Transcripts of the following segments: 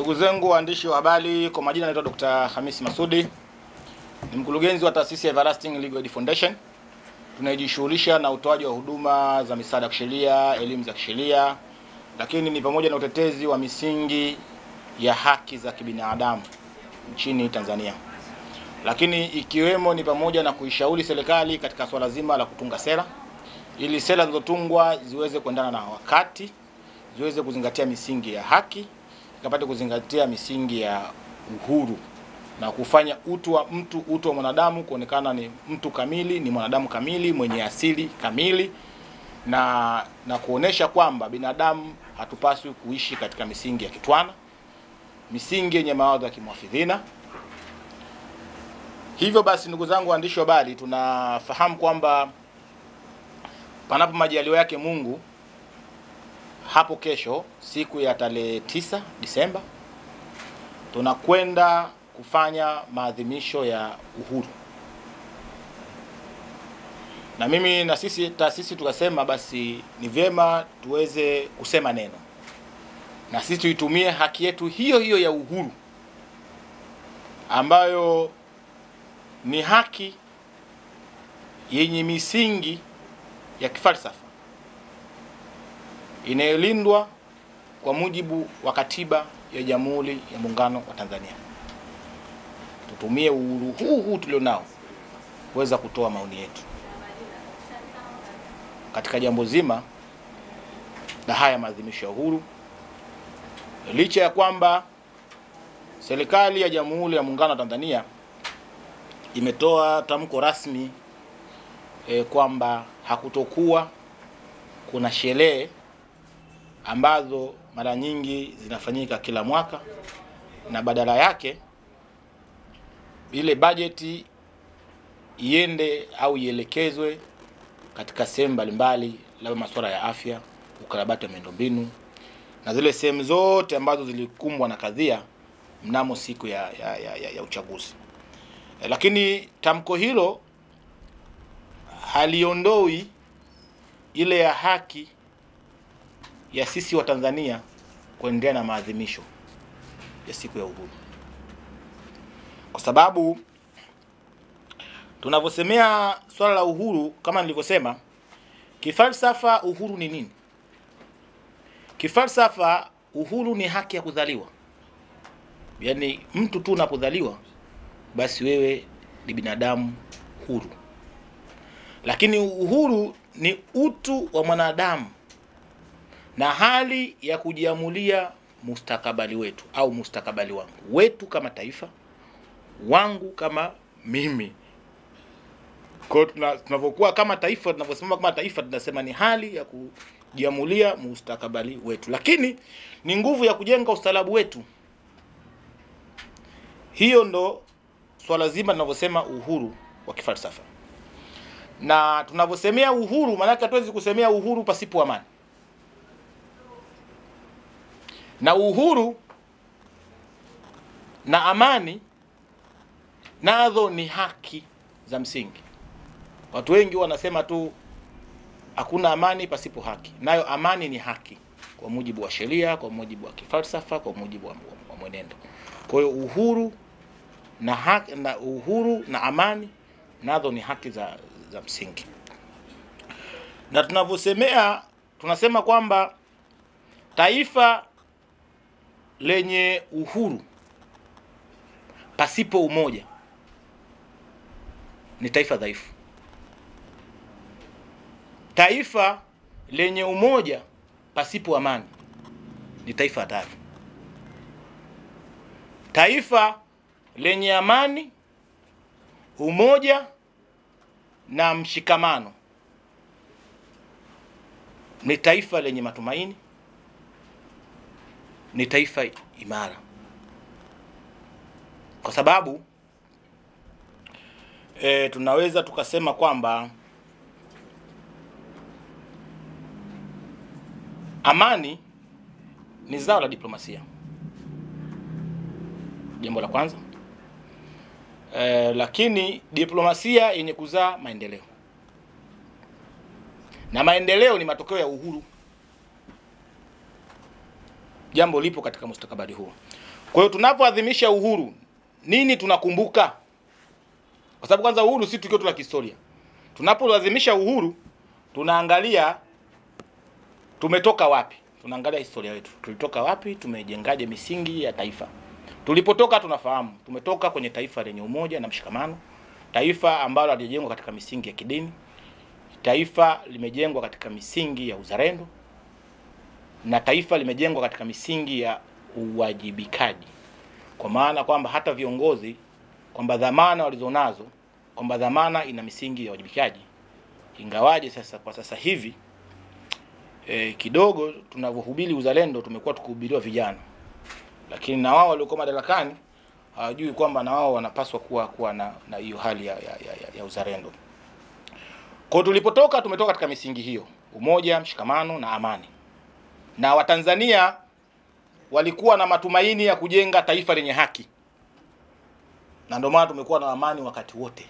Ndugu zangu waandishi wa habari, kwa majina naitwa Dr. Hamisi Masudi. Ni mkurugenzi wa taasisi ya Everlasting Legal Aid Foundation. Tunajishughulisha na utoaji wa huduma za misaada ya kisheria, elimu za kisheria, lakini ni pamoja na utetezi wa misingi ya haki za kibinadamu nchini Tanzania. Lakini ikiwemo ni pamoja na kuishauri serikali katika swala zima la kutunga sera, ili sera zinazotungwa ziweze kuendana na wakati, ziweze kuzingatia misingi ya haki, ikapate kuzingatia misingi ya uhuru na kufanya utu wa mwanadamu kuonekana ni mtu kamili, ni mwanadamu kamili mwenye asili kamili, na kuonesha kwamba binadamu hatupaswi kuishi katika misingi ya kitwana, misingi yenye mawazo ya kimwafidhina. Hivyo basi, ndugu zangu waandishi wa habari, tunafahamu kwamba panapo majaliwa yake Mungu, hapo kesho siku ya tarehe 9 Disemba tunakwenda kufanya maadhimisho ya uhuru. Na mimi na sisi taasisi tukasema basi ni vyema tuweze kusema neno, na sisi tuitumie haki yetu hiyo ya uhuru, ambayo ni haki yenye misingi ya kifalsafa inayolindwa kwa mujibu wa katiba ya Jamhuri ya Muungano wa Tanzania. Tutumie uhuru huu tulionao kuweza kutoa maoni yetu katika jambo zima la haya maadhimisho ya uhuru, licha ya kwamba serikali ya Jamhuri ya Muungano wa Tanzania imetoa tamko rasmi kwamba hakutokuwa kuna sherehe ambazo mara nyingi zinafanyika kila mwaka, na badala yake ile bajeti iende au ielekezwe katika sehemu mbalimbali, labda masuala ya afya, ukarabati wa miundombinu na zile sehemu zote ambazo zilikumbwa na kadhia mnamo siku ya uchaguzi. Lakini tamko hilo haliondoi ile ya haki ya sisi wa Tanzania kuendelea na maadhimisho ya siku ya uhuru, kwa sababu tunavyosemea swala la uhuru, kama nilivyosema, kifalsafa uhuru ni nini? Kifalsafa uhuru ni haki ya kuzaliwa, yaani mtu tu unapozaliwa basi wewe ni binadamu huru. Lakini uhuru ni utu wa mwanadamu na hali ya kujiamulia mustakabali wetu au mustakabali wangu, wetu kama taifa, wangu kama mimi. Kwa tunavyokuwa kama taifa, tunavyosimama kama taifa, tunasema ni hali ya kujiamulia mustakabali wetu, lakini ni nguvu ya kujenga ustaarabu wetu. Hiyo ndo swala zima tunavyosema uhuru wa kifalsafa. Na tunavyosemea uhuru, maana yake hatuwezi kusemea uhuru pasipo amani. Na uhuru na amani nazo ni haki za msingi. Watu wengi wanasema tu hakuna amani pasipo haki. Nayo amani ni haki kwa mujibu wa sheria, kwa mujibu wa kifalsafa, kwa mujibu wa mwenendo. Kwa hiyo uhuru na haki, na uhuru na amani nazo ni haki za msingi. Na tunavyosemea, tunasema kwamba taifa lenye uhuru pasipo umoja ni taifa dhaifu. Taifa lenye umoja pasipo amani ni taifa hatari. Taifa lenye amani, umoja na mshikamano ni taifa lenye matumaini, ni taifa imara. Kwa sababu tunaweza tukasema kwamba amani ni zao la diplomasia, jambo la kwanza. Lakini diplomasia yenye kuzaa maendeleo, na maendeleo ni matokeo ya uhuru. Jambo lipo katika mustakabali huo. Kwa hiyo tunapoadhimisha uhuru, nini tunakumbuka? Kwa sababu kwanza uhuru si tukio tu la kihistoria. Tunapoadhimisha uhuru, tunaangalia tumetoka wapi. Tunaangalia historia yetu. Tulitoka wapi, tumejengaje misingi ya taifa. Tulipotoka tunafahamu, tumetoka kwenye taifa lenye umoja na mshikamano, taifa ambalo lilijengwa katika misingi ya kidini, taifa limejengwa katika misingi ya uzalendo, na taifa limejengwa katika misingi ya uwajibikaji. Kwa maana kwamba hata viongozi kwamba dhamana walizonazo, kwamba dhamana ina misingi ya uwajibikaji. Ingawaje sasa kwa sasa hivi kidogo tunavyohubiri uzalendo tumekuwa tukihubiriwa vijana. Lakini na wao waliokuwa madarakani hawajui kwamba na wao wanapaswa kuwa na hiyo hali ya uzalendo. Kwa tulipotoka tumetoka katika misingi hiyo, umoja, mshikamano na amani. Na Watanzania walikuwa na matumaini ya kujenga taifa lenye haki. Na ndio maana tumekuwa na amani wakati wote.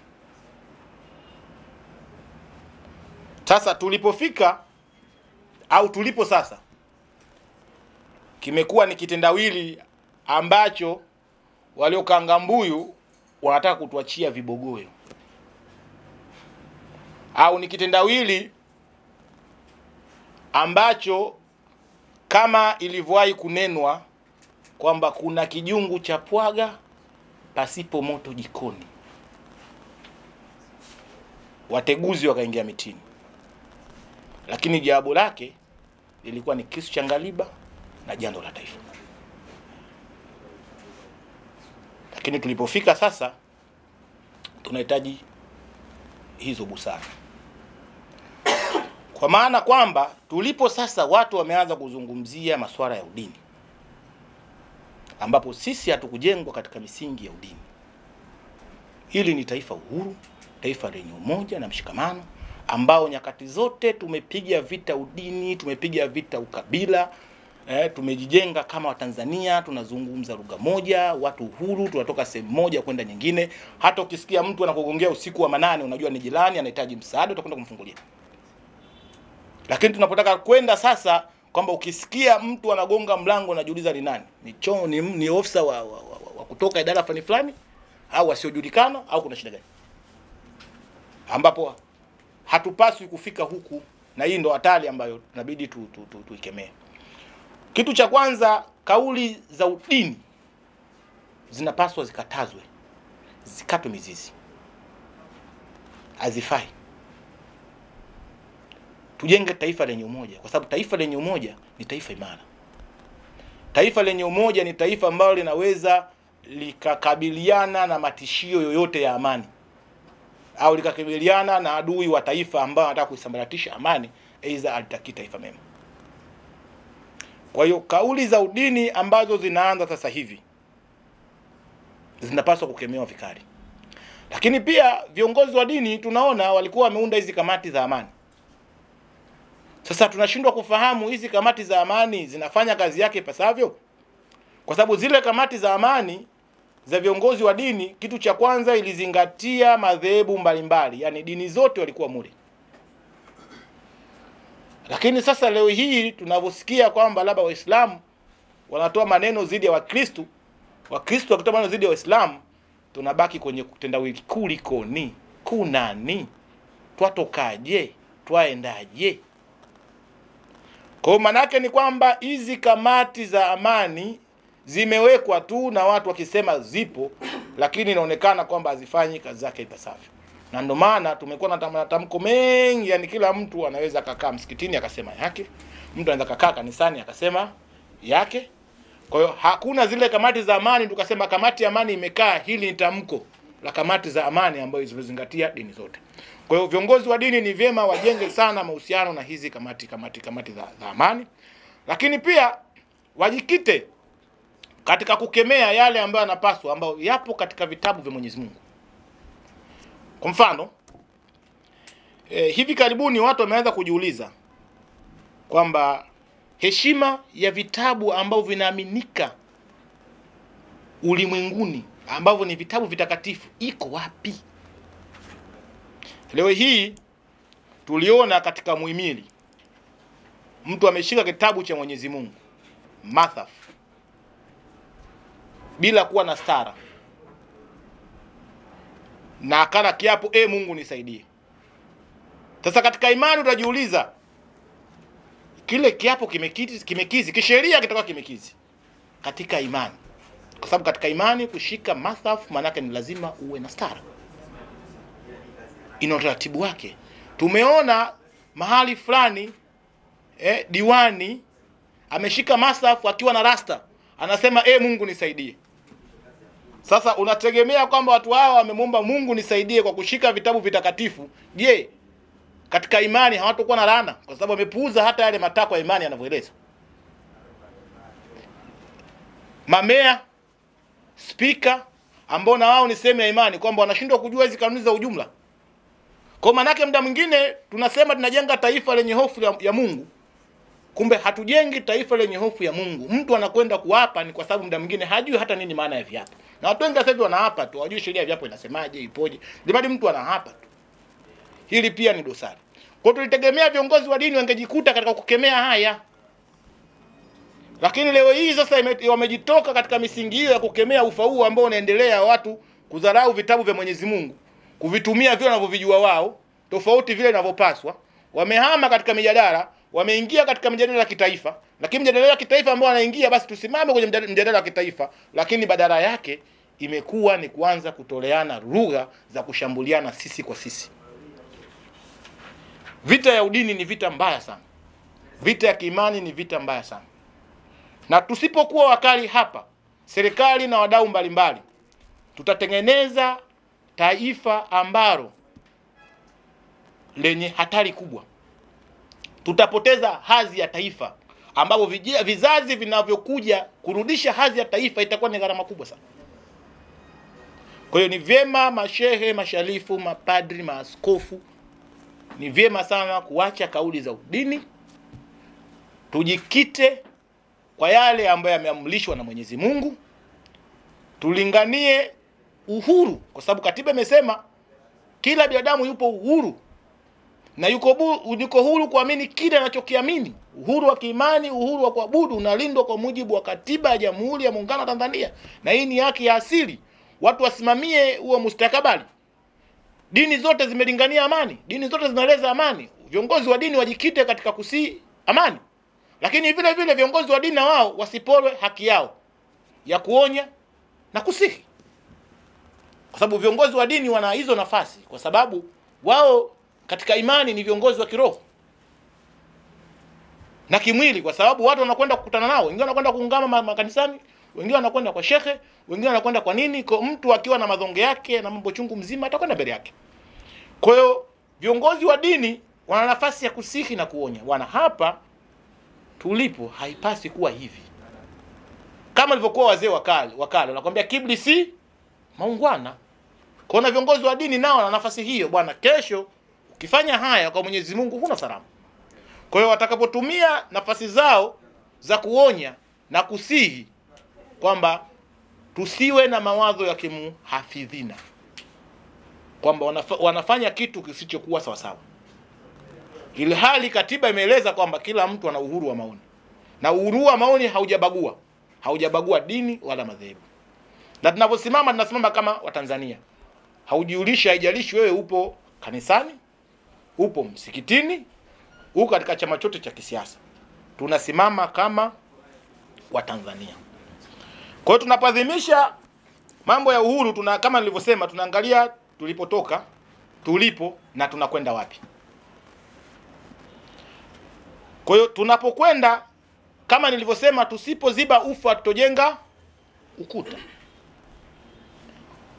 Sasa tulipofika au tulipo sasa, kimekuwa ni kitendawili ambacho waliokanga mbuyu wanataka kutuachia vibogoyo. Au ni kitendawili ambacho kama ilivyowahi kunenwa kwamba kuna kijungu cha pwaga pasipo moto jikoni. Wateguzi wakaingia mitini. Lakini jawabu lake lilikuwa ni kisu cha ngaliba na jando la taifa. Lakini tulipofika sasa tunahitaji hizo busara. Kwa maana kwamba tulipo sasa watu wameanza kuzungumzia masuala ya udini, ambapo sisi hatukujengwa katika misingi ya udini. Hili ni taifa uhuru, taifa lenye umoja na mshikamano, ambao nyakati zote tumepiga vita udini, tumepiga vita ukabila, tumejijenga kama Watanzania, tunazungumza lugha moja, watu uhuru, tunatoka sehemu moja kwenda nyingine. Hata ukisikia mtu anakugongea usiku wa manane unajua ni jirani anahitaji msaada, utakwenda kumfungulia. Lakini tunapotaka kwenda sasa kwamba ukisikia mtu anagonga mlango unajiuliza ni nani? Ni ofisa wa kutoka idara fulani au wasiojulikana au kuna shida gani? Ambapo hatupaswi kufika huku, na hii ndo hatari ambayo tunabidi tuikemee. Kitu cha kwanza, kauli za udini zinapaswa zikatazwe, zikatwe mizizi. Hazifai. Tujenge taifa lenye umoja, kwa sababu taifa lenye umoja ni taifa imara. Taifa lenye umoja ni taifa ambalo linaweza likakabiliana na matishio yoyote ya amani, au likakabiliana na adui wa taifa ambao anataka kuisambaratisha amani, aidha alitaki taifa mema. Kwa hiyo kauli za udini ambazo zinaanza sasa hivi zinapaswa kukemewa vikali. Lakini pia viongozi wa dini tunaona walikuwa wameunda hizi kamati za amani. Sasa tunashindwa kufahamu hizi kamati za amani zinafanya kazi yake pasavyo, kwa sababu zile kamati za amani za viongozi wa dini, kitu cha kwanza ilizingatia madhehebu mbalimbali, yani dini zote walikuwa mule. Lakini sasa leo hii tunavyosikia kwamba labda Waislamu wanatoa maneno dhidi ya Wakristo, Wakristo wakitoa maneno dhidi ya Waislamu, tunabaki kwenye kutendawili kulikoni, kunani, twatokaje, twaendaje? Kwa maana yake ni kwamba hizi kamati za amani zimewekwa tu na watu wakisema zipo, lakini inaonekana kwamba hazifanyi kazi zake ipasavyo. Na ndio maana tumekuwa na matamko mengi, yani kila mtu anaweza kukaa msikitini akasema yake, mtu anaweza kukaa kanisani akasema yake. Kwa hiyo hakuna zile kamati za amani tukasema kamati ya amani imekaa, hili ni tamko la kamati za amani ambayo zilizozingatia dini zote. Kwa hiyo viongozi wa dini ni vyema wajenge sana mahusiano na hizi kamati za amani. Lakini pia wajikite katika kukemea yale ambayo yanapaswa, ambayo yapo katika vitabu vya Mwenyezi Mungu. Kwa mfano, hivi karibuni watu wameanza kujiuliza kwamba heshima ya vitabu ambavyo vinaaminika ulimwenguni, ambavyo ni vitabu vitakatifu, iko wapi? Leo hii tuliona katika muhimili mtu ameshika kitabu cha Mwenyezi Mungu, Mathaf, bila kuwa na stara, na akala kiapo, Mungu nisaidie. Sasa katika imani utajiuliza, kile kiapo kimekizi kisheria, kitakuwa kimekizi katika imani, kwa sababu katika imani kushika masafu manake ni lazima uwe na stara, ina utaratibu wake. Tumeona mahali fulani diwani ameshika masafu akiwa na rasta, anasema Mungu nisaidie. Sasa unategemea kwamba watu hao wamemuomba Mungu nisaidie kwa kushika vitabu vitakatifu. Je, katika imani hawatakuwa na laana kwa sababu wamepuuza hata yale matakwa ya imani yanavyoeleza? Mamea, speaker ambao na wao ni sehemu ya imani, kwamba wanashindwa kujua hizi kanuni za ujumla. Kwa maana yake muda mwingine tunasema tunajenga taifa lenye hofu ya Mungu, kumbe hatujengi taifa lenye hofu ya Mungu. Mtu anakwenda kuapa ni kwa sababu muda mwingine hajui hata nini maana ya viapo. Na watu wengi sasa hivi wanaapa tu, hawajui sheria ya viapo inasemaje, ipoje. Ndivyo mtu anaapa tu. Hili pia ni dosari. Kwa tulitegemea viongozi wa dini wangejikuta katika kukemea haya. Lakini leo hii sasa wamejitoka katika misingi hiyo ya kukemea ufau ambao unaendelea, watu kudharau vitabu vya Mwenyezi Mungu, kuvitumia vile wanavyovijua wao, tofauti vile inavyopaswa. Wamehama katika mijadala, wameingia katika mjadala ya kitaifa, lakini mjadala ya kitaifa ambao wanaingia, basi tusimame kwenye mjadala wa kitaifa, lakini badala yake imekuwa ni kuanza kutoleana lugha za kushambuliana sisi kwa sisi. Vita ya udini ni vita mbaya sana. Vita ya kiimani ni vita mbaya sana. Na tusipokuwa wakali hapa, serikali na wadau mbalimbali, tutatengeneza taifa ambalo lenye hatari kubwa. Tutapoteza hadhi ya taifa, ambapo vizazi vinavyokuja kurudisha hadhi ya taifa itakuwa ni gharama kubwa sana. Kwa hiyo ni vyema mashehe, masharifu, mapadri, maaskofu, ni vyema sana kuacha kauli za udini, tujikite kwa yale ambayo yameamrishwa na Mwenyezi Mungu, tulinganie uhuru, kwa sababu katiba imesema kila binadamu yupo uhuru na yuko huru kuamini kile anachokiamini. Uhuru wa kiimani, uhuru wa kuabudu unalindwa kwa mujibu wa katiba ya Jamhuri ya Muungano wa Tanzania, na hii ni haki ya asili. Watu wasimamie huo mustakabali. Dini zote zimelingania amani, dini zote zinaeleza amani. Viongozi wa dini wajikite katika kusii amani, lakini vile vile viongozi wa dini na wao wasipolwe haki yao ya kuonya na kusihi, kwa sababu viongozi wa dini wana hizo nafasi, kwa sababu wao katika imani ni viongozi wa kiroho na kimwili, kwa sababu watu wanakwenda kukutana nao, wengine wanakwenda kuungama makanisani, wengine wanakwenda kwa shekhe, wengine wanakwenda kwa nini. Kwa mtu akiwa na madhonge yake na mambo chungu mzima atakwenda mbele yake. Kwa hiyo viongozi wa dini wana nafasi ya kusihi na kuonya. Wana hapa tulipo haipasi kuwa hivi. Kama ilivyokuwa wazee wakale wanakuambia kibli si maungwana. Kwa viongozi wa dini nao wana nafasi hiyo, bwana, kesho ukifanya haya kwa Mwenyezi Mungu huna salama. Kwa hiyo watakapotumia nafasi zao za kuonya na kusihi kwamba tusiwe na mawazo ya kimuhafidhina, kwamba wanafanya kitu kisichokuwa sawa sawa. Ile hali katiba imeeleza kwamba kila mtu ana uhuru wa maoni, na uhuru wa maoni haujabagua dini wala madhehebu. Na tunasimama kama Watanzania, haijalishi wewe upo kanisani, upo msikitini, uko katika chama chote cha kisiasa, tunasimama kama Watanzania. Kwa hiyo tunapadhimisha mambo ya uhuru, kama nilivyosema, tunaangalia tulipotoka, tulipo na tunakwenda wapi. Kwa hiyo tunapokwenda, kama nilivyosema, tusipoziba ufa tutojenga ukuta,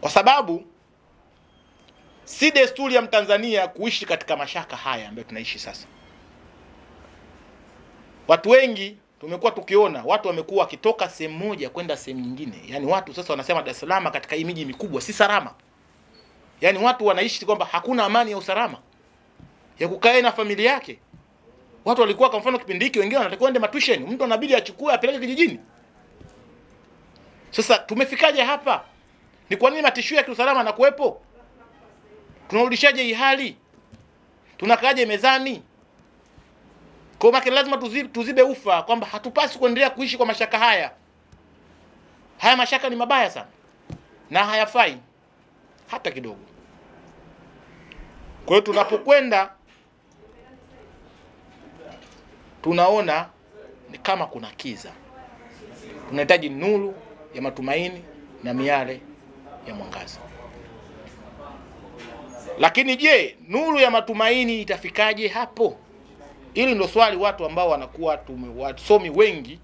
kwa sababu si desturi ya Mtanzania kuishi katika mashaka haya ambayo tunaishi sasa. Watu wengi tumekuwa tukiona watu wamekuwa wakitoka sehemu moja kwenda sehemu nyingine. Yaani watu sasa wanasema Dar es Salaam katika hii miji mikubwa si salama. Yaani watu wanaishi kwamba hakuna amani ya usalama ya kukaa na familia yake. Watu walikuwa kwa mfano kipindi hiki wengine wanatakiwa ende matuition, mtu anabidi achukue apeleke kijijini. Sasa tumefikaje hapa? Ni kwa nini matishio ya kiusalama yanakuwepo? Tunarudishaje hii hali? Tunakaaje mezani? Kwa maana lazima tuzibe ufa kwamba hatupasi kuendelea kuishi kwa mashaka haya. Haya mashaka ni mabaya sana na hayafai hata kidogo. Kwa hiyo tunapokwenda tunaona ni kama kuna kiza. Tunahitaji nuru ya matumaini na miale ya mwangaza. Lakini je, nuru ya matumaini itafikaje hapo? Hili ndio swali watu ambao wanakuwa wasomi wengi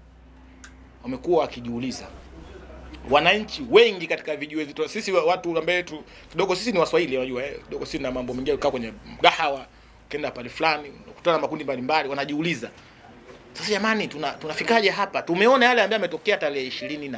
wamekuwa wakijiuliza. Wananchi wengi katika vijiwe vitu, sisi watu ambao kidogo sisi ni Waswahili, unajua kidogo sisi na mambo mengine, ukaa kwenye mgahawa, ukienda pale fulani, unakutana na makundi mbalimbali, wanajiuliza. Sasa jamani, tunafikaje hapa? Tumeona yale ambayo yametokea tarehe 20